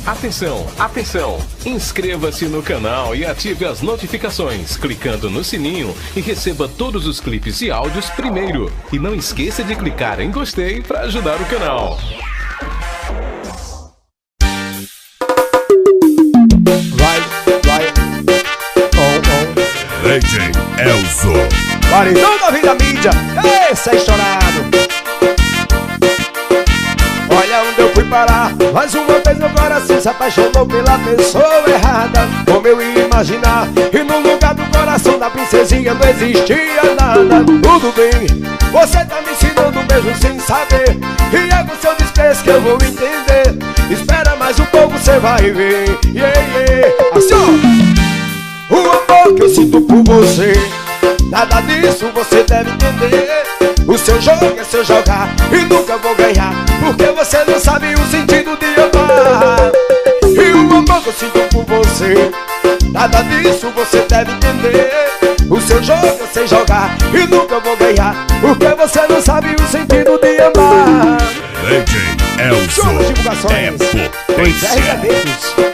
Atenção, atenção! Inscreva-se no canal e ative as notificações, clicando no sininho e receba todos os clipes e áudios primeiro. E não esqueça de clicar em gostei para ajudar o canal. DJ Elzo. Paredão da vida mídia, esse é estourado. Olha onde eu fui parar. Mais uma vez meu coração se apaixonou pela pessoa errada. Como eu ia imaginar? E no lugar do coração da princesinha não existia nada. Tudo bem, você tá me ensinando um beijo sem saber. E é com seu desprezo que eu vou entender. Espera mais um pouco, você vai ver. Assim ó, o amor que eu sinto por você, nada disso você deve entender. O seu jogo é seu jogar e nunca vou ganhar, porque você não sabe o sentido de amar. E o amor que eu sinto por você, nada disso você deve entender. O seu jogo é seu jogar e nunca vou ganhar, porque você não sabe o sentido de amar. DJ Elzo é potência.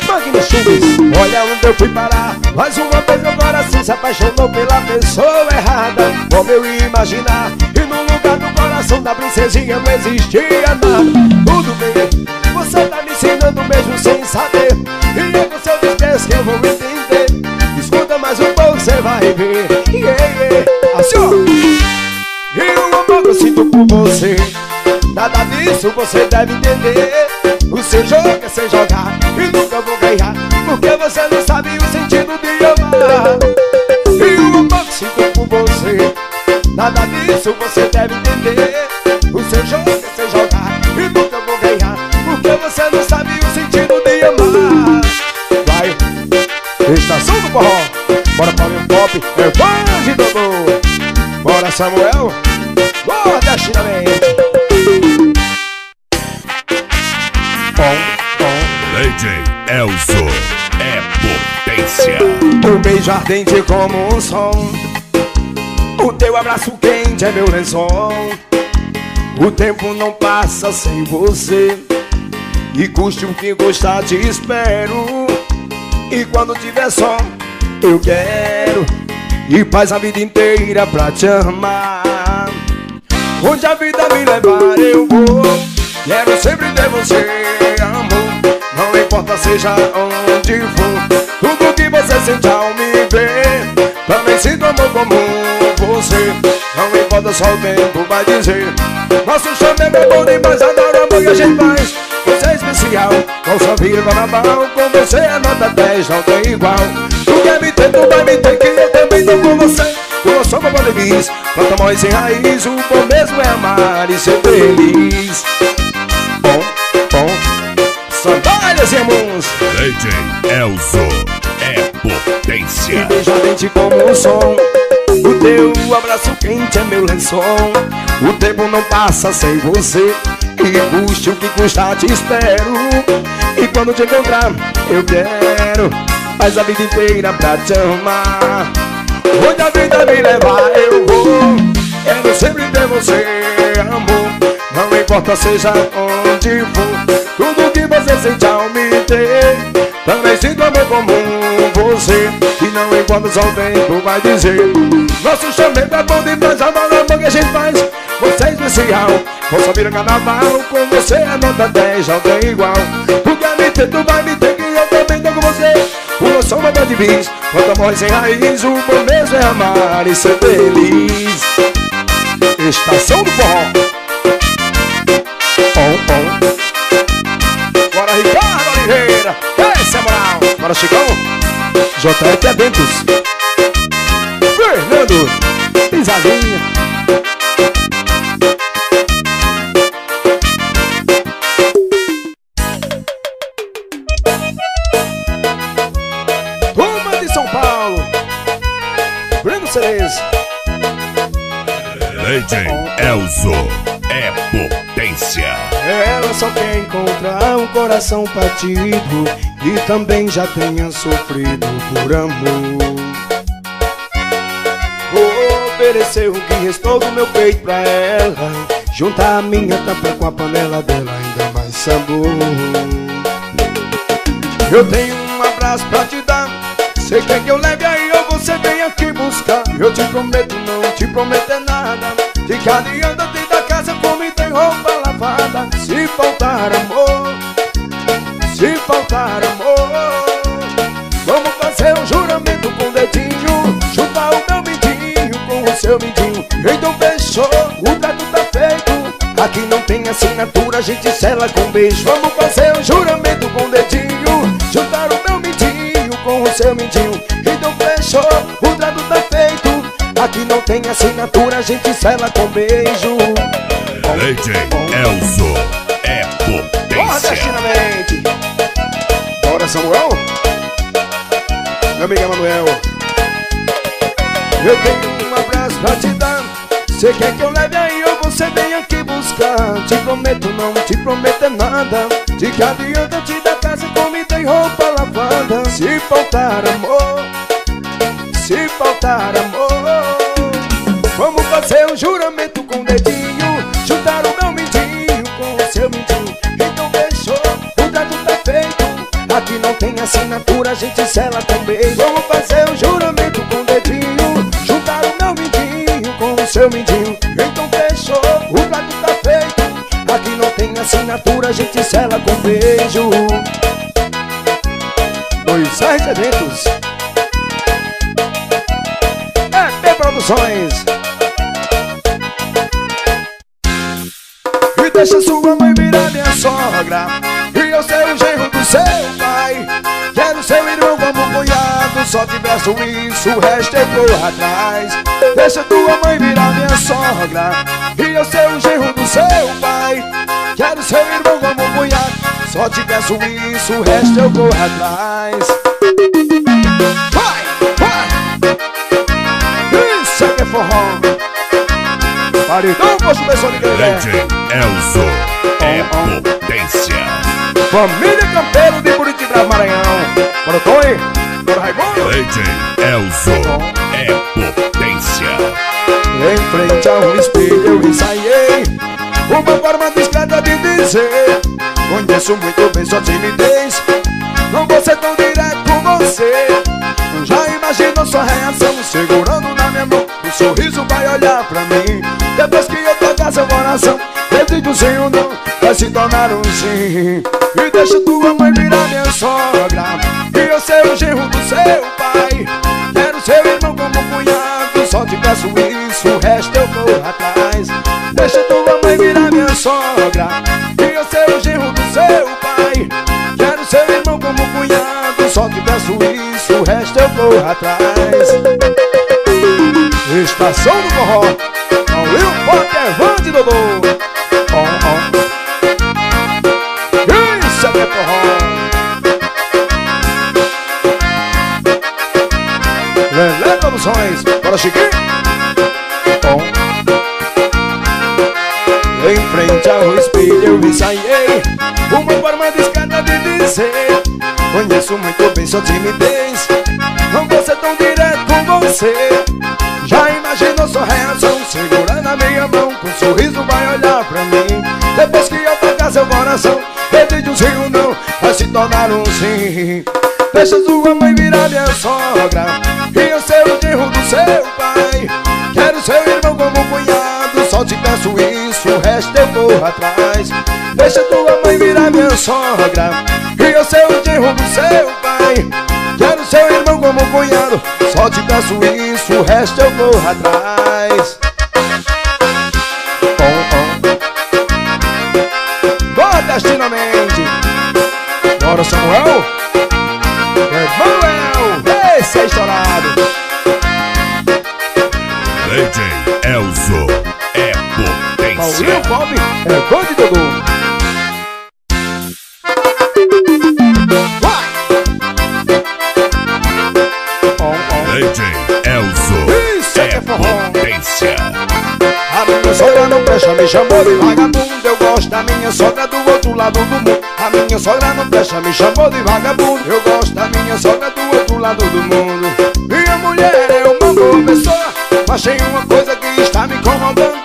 Magno Chubis, olha onde eu fui parar. Mais uma vez meu coração se apaixonou pela pessoa errada. Como eu ia imaginar? E no lugar do coração da princesinha não existia nada. Tudo bem, você tá me ensinando mesmo sem saber. E é com seu desprezo que eu vou entender. Escuta mais um pouco, você vai ver. Assim ó, e o amor que eu sinto por você, nada disso você deve entender. O seu jogo é sem jogar e nunca vou ganhar, porque você não sabe o sentido de amar. E o amor que sinto por você, nada disso você deve entender. O seu jogo é sem jogar e nunca vou ganhar, porque você não sabe o sentido de amar. Vai, estação do forró, bora Paulinho Pop, é fã de Dodô. Bora Samuel, nordestinamente. DJ Elzo é potência. Um beijo ardente como um sol, o teu abraço quente é meu lençol. O tempo não passa sem você, e custe o que custar te espero. E quando tiver só, eu quero e paz a vida inteira pra te amar. Onde a vida me levar eu vou, quero sempre ter você, amor. Não importa seja onde for, tudo que você sente ao me ver, também sinto amor como você. Não importa, só o tempo vai dizer. Nosso chamego é bom demais, adoro o amor que a gente faz. Você é especial, com sua vida carnaval. Com você é nota 10, não tem igual. Tu quer me ter, tu vai me ter, que eu também tô com você. Tu não sou uma feliz, planta mói sem raiz. O bom mesmo é amar e ser feliz. Bom, sandálias e irmãos. DJ Elzo é potência. E beijadente como um som, o teu abraço quente é meu lençol. O tempo não passa sem você, e custe o que custar te espero. E quando te encontrar eu quero paz a vida inteira pra te amar. Onde a vida me levar eu vou, quero sempre ter você, amor. Não importa seja onde for, tudo que você sente ao me ter, também sinto amor comum você. E não importa só o tempo vai dizer. Nosso chamego é bom demais, adoro o amor que a gente faz. Você é especial, com sua vida carnaval. Com você é nota 10, não tem igual. Tu quer me ter, tu vai me ter, que eu também tô com você. Eu sou uma de bis, quando morre sem raiz. O bom mesmo é amar e ser feliz. Estação do forró. Bora Ricardo Oliveira, essa é moral. Bora Chicão, JF Eventos, Fernando Pisadinha. Turma de São Paulo, Breno Cerezo. DJ Elzo é potência. Ela só quer encontrar um coração partido e também já tenha sofrido por amor. Vou oferecer o que restou do meu peito pra ela, juntar a minha tampa com a panela dela, ainda mais sabor. Eu tenho um abraço pra te dar. Você quer que eu leve aí ou você vem aqui buscar? Eu te prometo, não te prometer nada. De que adianta dentro da casa comida e roupa lavada. Se faltar amor, se faltar amor, vamos fazer um juramento com o dedinho, juntar o meu mindinho com o seu mindinho. Então fechou, o trato tá feito. Aqui não tem assinatura, a gente sela com beijo. Vamos fazer um juramento com o dedinho, juntar o meu mindinho com o seu mindinho. Então fechou, o trato tá feito. Aqui não tem assinatura, a gente sela com beijo. DJ Elzo é potência. Nordestinamente. Bora, Samuel. Meu amigo Emanuel. Eu tenho um abraço pra te dar. Você quer que eu leve aí ou você vem aqui buscar? Te prometo, não te prometer nada. De que adianta te dar casa, comida e roupa lavada. Se faltar amor, se faltar amor, vamos fazer um juramento com o dedinho, juntar o meu mindinho com o seu mindinho. Então fechou, o trato tá feito. Aqui não tem assinatura, a gente sela com beijo. Vamos fazer um juramento com o dedinho, juntar o meu mindinho com o seu mindinho. Então fechou, o trato tá feito. Aqui não tem assinatura, a gente sela com beijo. Moisés Eventos, EP Produções. E deixa sua mãe virar minha sogra, e eu ser o genro do seu pai. Quero seu irmão como cunhado, só te peço isso, o resto eu corro atrás. Deixa tua mãe virar minha sogra, e eu ser o genro do seu pai. Quero seu irmão como cunhado, só te peço isso, o resto eu corro atrás. Vai, vai! Isso aqui é forró. Paredão, poxa, pessoal de Guilherme. DJ Elzo é potência. Família Campeiro de Buriti Maranhão. Bora, Tony. Bora, Raimundo. DJ Elzo é potência. Em frente a um espelho eu ensaiei uma forma discreta de dizer: conheço muito bem sua timidez, não vou ser tão direto com você. Já imaginou sua reação, segurando na minha mão, um sorriso vai olhar pra mim. Depois que eu tocar seu coração, entre que o sim ou não vai se tornar um sim. E deixa tua mãe virar minha sogra, e eu ser o genro do seu pai. Quero seu irmão como cunhado, só te peço isso, o resto eu corro atrás. Deixa tua mãe virar minha sogra, e eu ser o genro do seu pai. Quero seu irmão como cunhado, só te peço isso, o resto eu corro atrás. Estação do Forró, Paulinho Forte, Evandro e Dodô. Isso aqui é forró. Lelé Produções, bora Chiquinho. Em frente ao espelho eu ensaiei uma forma discreta de dizer: conheço muito bem sua timidez, não vou ser tão direto com você. Já imaginou sua reação, segurando a minha mão, com um sorriso vai olhar pra mim. Depois que eu tocar seu coração, entre de um sim ou não vai se tornar um sim. Deixa sua mãe virar minha sogra, e eu ser o genro do seu pai. Quero seu irmão como cunhado, só te peço isso, o resto eu corro atrás. Deixa tua mãe virar minha sogra, e eu ser o genro do seu pai. Quero seu irmão como cunhado, só te peço isso, o resto eu corro atrás. Nordestinamente. Bora, Samuel. Emanuel, esse é estourado. DJ Elzo é potência. Paulinho Pop, Evandro e Dodô. DJ Elzo Isso aqui é forró. potência. A minha sogra não presta, me chamou de vagabundo. Eu gosto da minha sogra do outro lado do mundo. A minha sogra não presta, me chamou de vagabundo. Eu gosto da minha sogra do outro lado do mundo. Minha mulher é uma boa pessoa, mas tem uma coisa que está me incomodando.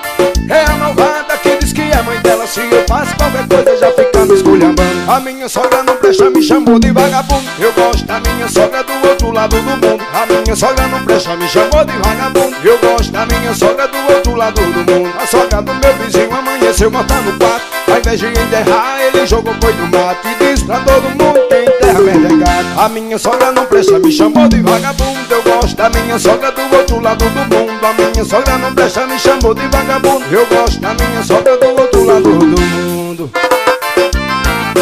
É a malvada que diz que é mãe dela. Se eu faço qualquer qualquer coisa já fica me esculhambando. A minha sogra não presta, me chamou de vagabundo. Eu gosto da minha sogra do outro lado do mundo. A minha sogra não presta, me chamou de vagabundo. Eu gosto da minha sogra do outro lado do mundo. A sogra do meu vizinho amanheceu morta no quarto. Ao invés de enterrar, ele jogou boi no mato e diz pra todo mundo que enterra merda é gato. A minha sogra não presta, me chamou de vagabundo. Eu gosto da minha sogra do outro lado do mundo. A minha sogra não presta, me chamou de vagabundo. Eu gosto da minha sogra do outro lado do mundo.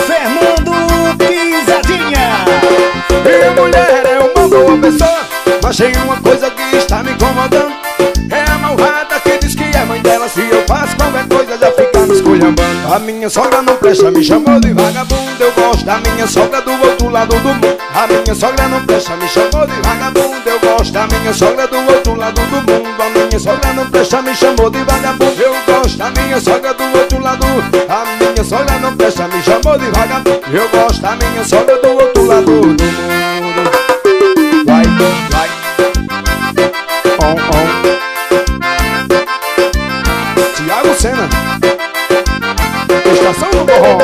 Fernando Pisadinha. Minha mulher é uma boa pessoa, mas tem uma coisa que está me incomodando. É a malvada que diz que é mãe dela. Se eu faço qualquer coisa já fica me esculhambando. A minha sogra não presta, me chamou de vagabundo. Eu gosto da minha sogra do outro lado do mundo. A minha sogra não presta, me chamou de vagabundo. Eu gosto da minha sogra do outro lado do mundo. A minha sogra não presta, me chamou de vagabundo. Eu gosto da minha sogra do outro lado. A minha sogra não presta, me chamou de vagabundo. Eu gosto da minha sogra do outro lado do mundo. Vai, vai. On, on. Tiago Sena, Estação do Borró.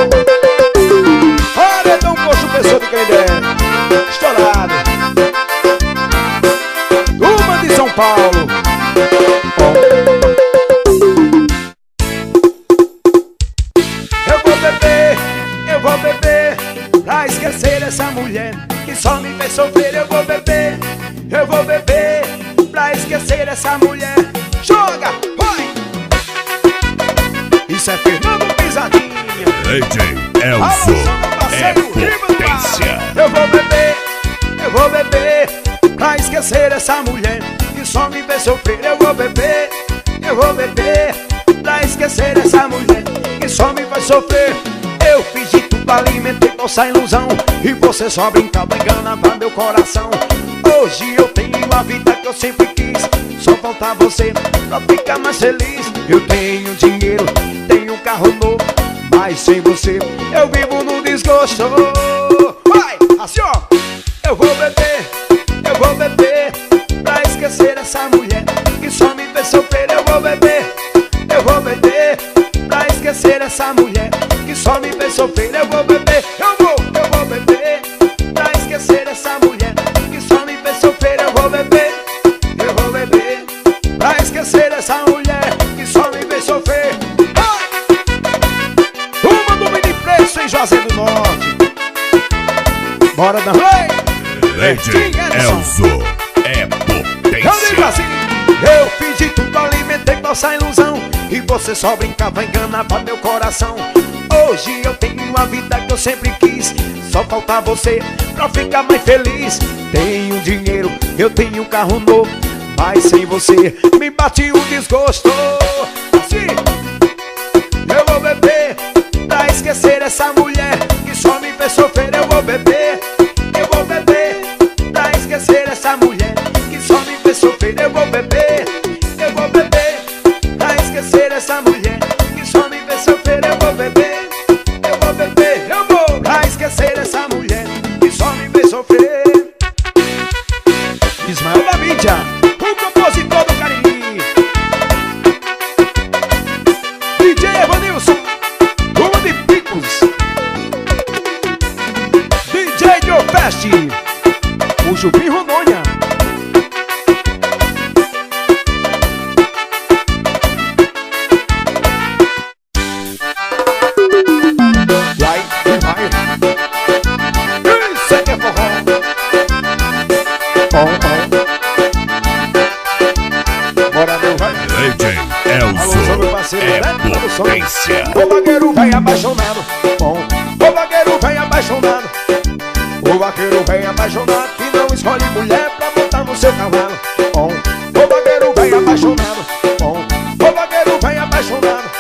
Paredão Posto Pessoa de Canindé, estourado. Turma de São Paulo. Eu vou beber pra esquecer essa mulher que só me fez sofrer. Eu vou beber pra esquecer essa mulher. Joga, vai! Isso é Fernando Pisadinha. DJ Elzo é potência. Eu vou beber pra esquecer essa mulher que só me fez sofrer. Eu vou beber pra esquecer essa mulher que só me faz sofrer. Eu fiz de tudo, alimentei nossa ilusão e você só brincava, enganava meu coração. Hoje eu tenho a vida que eu sempre quis, só falta você pra ficar mais feliz. Eu tenho dinheiro, tenho um carro novo, mas sem você eu vivo no desgosto. Vai, assim ó. Eu vou beber pra esquecer essa mulher que só me fez sofrer. Eu vou beber pra esquecer essa mulher que só me fez sofrer. Eu vou beber pra esquecer essa mulher que só me fez sofrer. Eu vou beber pra esquecer essa mulher que só me fez sofrer. Turma do Mini Preço em Juazeiro do Norte. Bora da DJ Elzo é potência. Eu fiz de tudo, alimentei nossa ilusão e você só brincava, enganava meu coração. Hoje eu tenho a vida que eu sempre quis, só falta você pra ficar mais feliz. Tenho dinheiro, eu tenho um carro novo, mas sem você me bate o desgosto. Assim, eu vou beber pra esquecer essa mulher que só me fez sofrer. Eu vou beber pra esquecer essa mulher que só me fez sofrer. Eu vou beber pra esquecer essa mulher que só me fez sofrer. Eu vou beber pra esquecer essa mulher que só me fez sofrer. Ismael da mídia, o compositor do Cariri. DJ Evanilson, Rua de Picos. DJ Joe Fest, o Jupim Rondônia. Vai, vai. Isso aqui é forró. Bora, meu vai. DJ Elzo é potência. O vaqueiro vem apaixonado. O vaqueiro vem apaixonado. O vaqueiro vem apaixonado que não escolhe mulher pra montar no seu cavalo. O vaqueiro vem apaixonado. O vaqueiro vem apaixonado.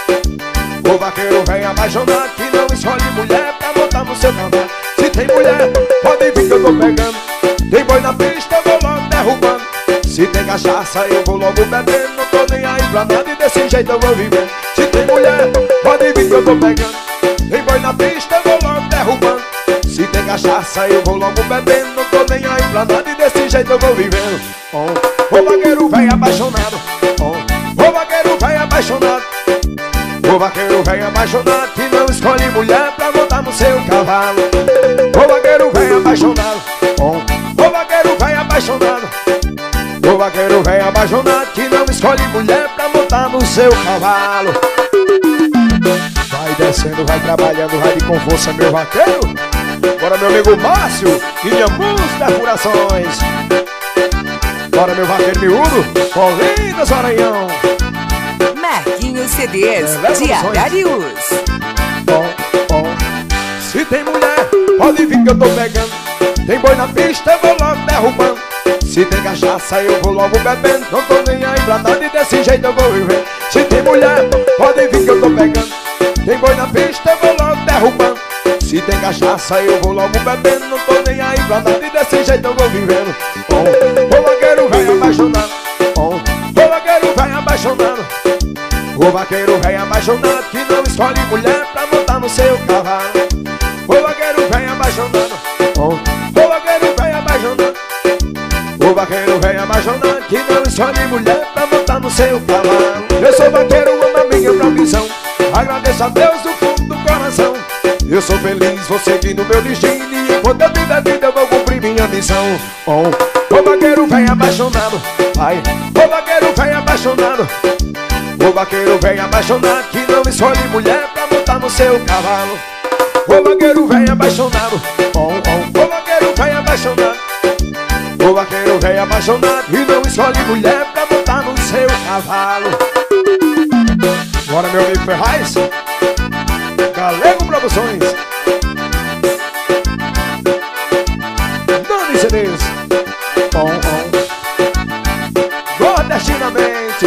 O vaqueiro vem apaixonado que não escolhe mulher pra montar no seu cavalo. Se tem mulher, pode vir que eu tô pegando. Tem boi na pista, eu vou logo derrubando. Se tem cachaça, eu vou logo bebendo. Não tô nem aí pra nada e desse jeito eu vou vivendo. Se tem mulher, pode vir que eu tô pegando. Tem boi na pista, eu vou logo derrubando. Se tem cachaça, eu vou logo bebendo. Não tô nem aí pra nada e desse jeito eu vou vivendo. O vaqueiro vem apaixonado. O vaqueiro vem apaixonado. O O vaqueiro velho apaixonado que não escolhe mulher pra montar no seu cavalo. O vaqueiro velho apaixonado, o vaqueiro velho apaixonado. O vaqueiro velho apaixonado que não escolhe mulher pra montar no seu cavalo. Vai descendo, vai trabalhando, vai com força, meu vaqueiro. Bora, meu amigo Márcio e Inhamus Perfurações. Bora, meu vaqueiro miúdo, com lindas Maranhão. Marquinhos CDs de Ararius. Se tem mulher, pode vir que eu tô pegando. Tem boi na pista, eu vou logo derrubando. Se tem cachaça, eu vou logo bebendo. Não tô nem aí pra nada e desse jeito eu vou viver. Se tem mulher, pode vir que eu tô pegando. Tem boi na pista, eu vou logo derrubando. Se tem cachaça, eu vou logo bebendo. Não tô nem aí pra nada e desse jeito eu vou vivendo. O vaqueiro velho apaixonado. O vaqueiro velho apaixonado. O vaqueiro velho apaixonado que não escolhe mulher pra montar no seu cavalo. O vaqueiro velho apaixonado. O vaqueiro velho apaixonado. O vaqueiro velho apaixonado que não escolhe mulher pra montar no seu cavalo. Eu sou vaqueiro, amo a minha profissão. Agradeço a Deus do fundo do coração. Eu sou feliz, vou seguindo meu destino. E enquanto eu tiver vida eu vou cumprir minha missão. O vaqueiro velho apaixonado. Ai, o vaqueiro velho apaixonado. O vaqueiro velho apaixonado que não escolhe mulher pra montar no seu cavalo. O vaqueiro velho apaixonado. O vaqueiro velho apaixonado. O vaqueiro velho apaixonado que não escolhe mulher pra montar no seu cavalo. Bora, meu amigo Ferraz, Galego Produções, Dani CDs, Nordestinamente,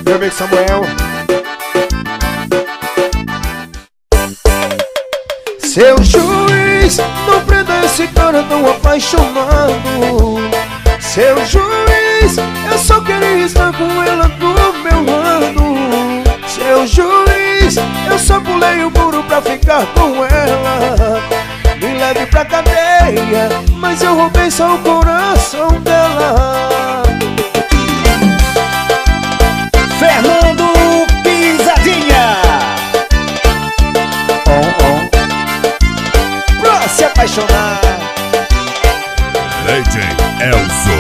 meu amigo Samuel. Seu juiz, não prenda esse cara tão apaixonado. Seu juiz, eu só queria estar com ela do meu lado. Seu juiz, eu só pulei o muro pra ficar com ela. Me leve pra cadeia, mas eu roubei só o coração dela. Fernando Pisadinha. Pra se apaixonar. DJ Elzo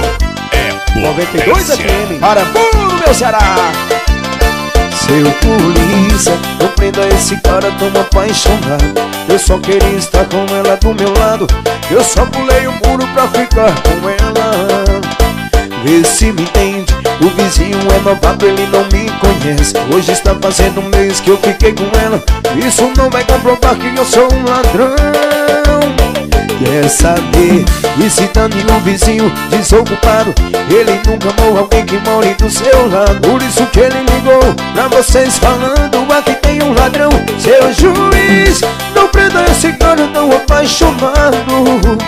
é 92 potência. FM, para Puro, meu Ceará. Seu polícia, não prenda esse cara tão apaixonado. Eu só queria estar com ela do meu lado. Eu só pulei o muro pra ficar com ela. Vê se me entende, o vizinho é novato, ele não me conhece. Hoje está fazendo um mês que eu fiquei com ela. Isso não vai comprovar que eu sou um ladrão. Quer saber? E se dane o vizinho desocupado, ele nunca amou alguém que more do seu lado. Por isso que ele ligou pra vocês falando: aqui tem um ladrão. Seu juiz, não prenda esse cara tão apaixonado.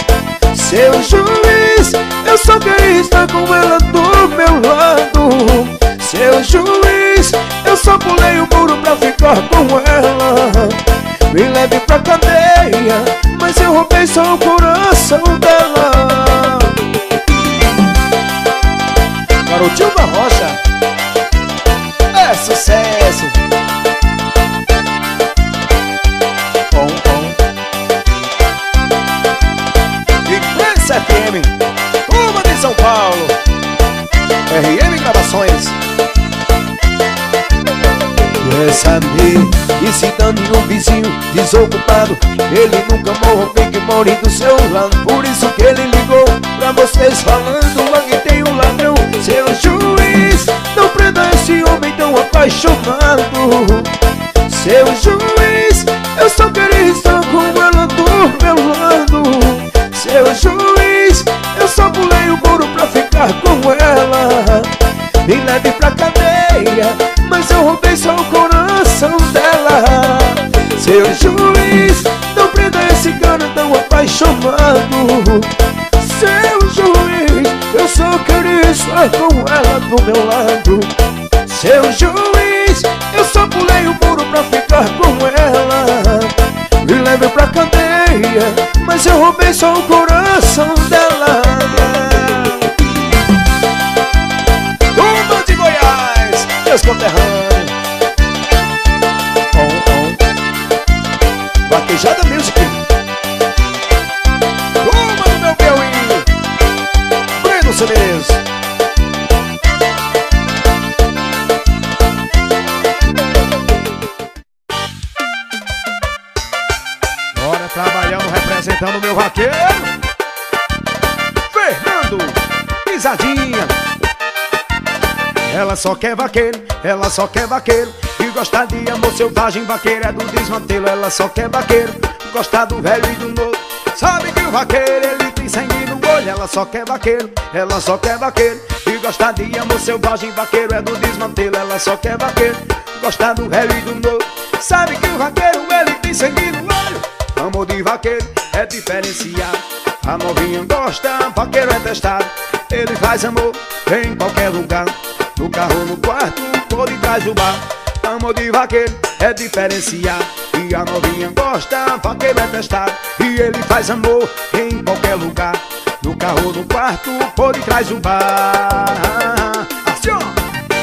Seu juiz, eu só queria estar com ela do meu lado. Seu juiz, eu só pulei o muro pra ficar com ela. Me leve pra cadeia, mas eu roubei só o coração dela. Garotinho da Rocha, é sucesso. E Cresce FM, Turma de São Paulo, RM Gravações. Quer saber? E se dane um vizinho desocupado, ele nunca amou alguém que more do seu lado. Por isso que ele ligou pra vocês falando: aqui tem um ladrão. Seu juiz, não prenda esse homem tão apaixonado. Seu juiz, eu só queria estar com ela do meu lado. Seu juiz, eu só pulei o muro pra ficar com ela. Me leve pra cadeia, mas eu roubei só o coração dela. Seu juiz, não prenda esse cara tão apaixonado. Seu juiz, eu só queria estar com ela do meu lado. Seu juiz, eu só pulei o muro pra ficar com ela. Me leve pra cadeia, mas eu roubei só o coração dela. Turma de Goiás, meus conterrâneos. Baiano representando o meu vaqueiro Fernando Pisadinha. Ela só quer vaqueiro, ela só quer vaqueiro e gosta de amor selvagem, vaqueiro é do desmantelo. Ela só quer vaqueiro, gosta do velho e do novo. Sabe que o vaqueiro, ele tem sangue no olho. Ela só quer vaqueiro, ela só quer vaqueiro e gosta de amor selvagem, vaqueiro é do desmantelo. Ela só quer vaqueiro, gosta do velho e do novo. Sabe que o vaqueiro, ele tem sangue no olho. Amor de vaqueiro é diferenciado. A novinha gosta, vaqueiro é testado. Ele faz amor em qualquer lugar, no carro, no quarto, por detrás do bar. Amor de vaqueiro é diferenciado. E a novinha gosta, vaqueiro é testado. E ele faz amor em qualquer lugar, no carro, no quarto, por detrás do bar.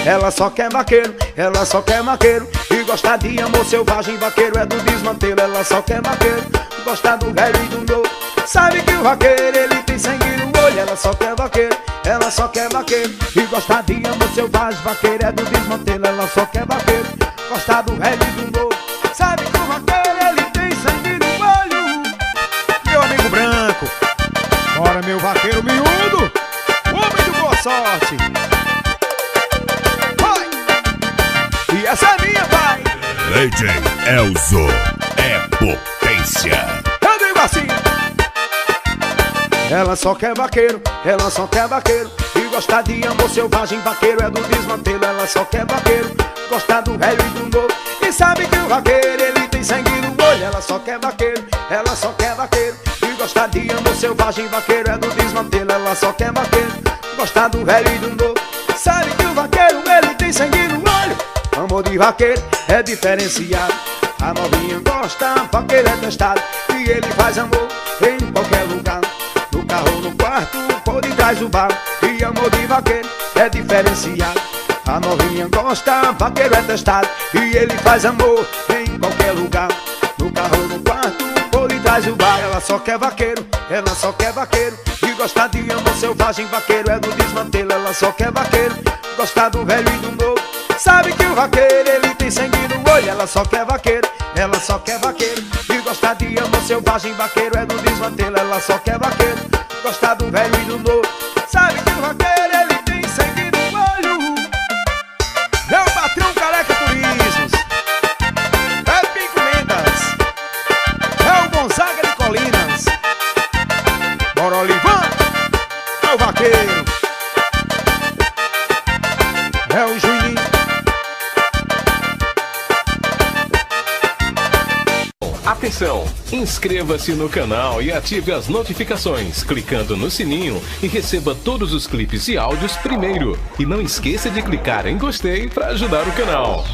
Ela só quer vaqueiro, ela só quer vaqueiro e gosta de amor selvagem, vaqueiro é do desmantelo. Ela só quer vaqueiro, gosta do velho e do novo. Sabe que o vaqueiro, ele tem sangue no olho. Ela só quer vaqueiro, ela só quer vaqueiro e gosta de amor selvagem, vaqueiro é do desmantelo. Ela só quer vaqueiro, gosta do velho e do novo. Sabe que o vaqueiro, ele tem sangue no olho. Meu amigo branco, bora meu vaqueiro miúdo, homem de boa sorte. E essa é minha, pai. DJ Elzo é potência. Eu digo assim. Ela só quer vaqueiro, ela só quer vaqueiro e gosta de amor selvagem, vaqueiro é do desmantelo. Ela só quer vaqueiro, gosta do velho e do novo. E sabe que o vaqueiro, ele tem sangue no olho. Ela só quer vaqueiro, ela só quer vaqueiro e gosta de amor selvagem, vaqueiro é do desmantelo. Ela só quer vaqueiro, gosta do velho e do novo. Sabe que o vaqueiro, ele tem sangue no olho. Amor de vaqueiro é diferenciado. A novinha gosta, vaqueiro é testado. E ele faz amor em qualquer lugar, no carro, no quarto, por detrás do bar. E amor de vaqueiro é diferenciado. A novinha gosta, vaqueiro é testado. E ele faz amor em qualquer lugar, no carro, no quarto, por detrás do bar. Ela só quer vaqueiro, ela só quer vaqueiro e gosta de amor selvagem, vaqueiro é do desmantelo. Ela só quer vaqueiro, gosta do velho e do novo. Sabe que o vaqueiro, ele tem sangue no olho. Ela só quer vaqueiro, ela só quer vaqueiro e gosta de amor selvagem, vaqueiro é do desmantelo. Ela só quer vaqueiro, gosta do velho e do novo. Sabe que o vaqueiro, ele tem sangue no olho. Meu patrão Careca Turismos, é Pico Mendas, é o Gonzaga de Colinas, bora Olivan, é o vaqueiro, é o Juninho. Atenção! Inscreva-se no canal e ative as notificações, clicando no sininho e receba todos os clipes e áudios primeiro. E não esqueça de clicar em gostei para ajudar o canal.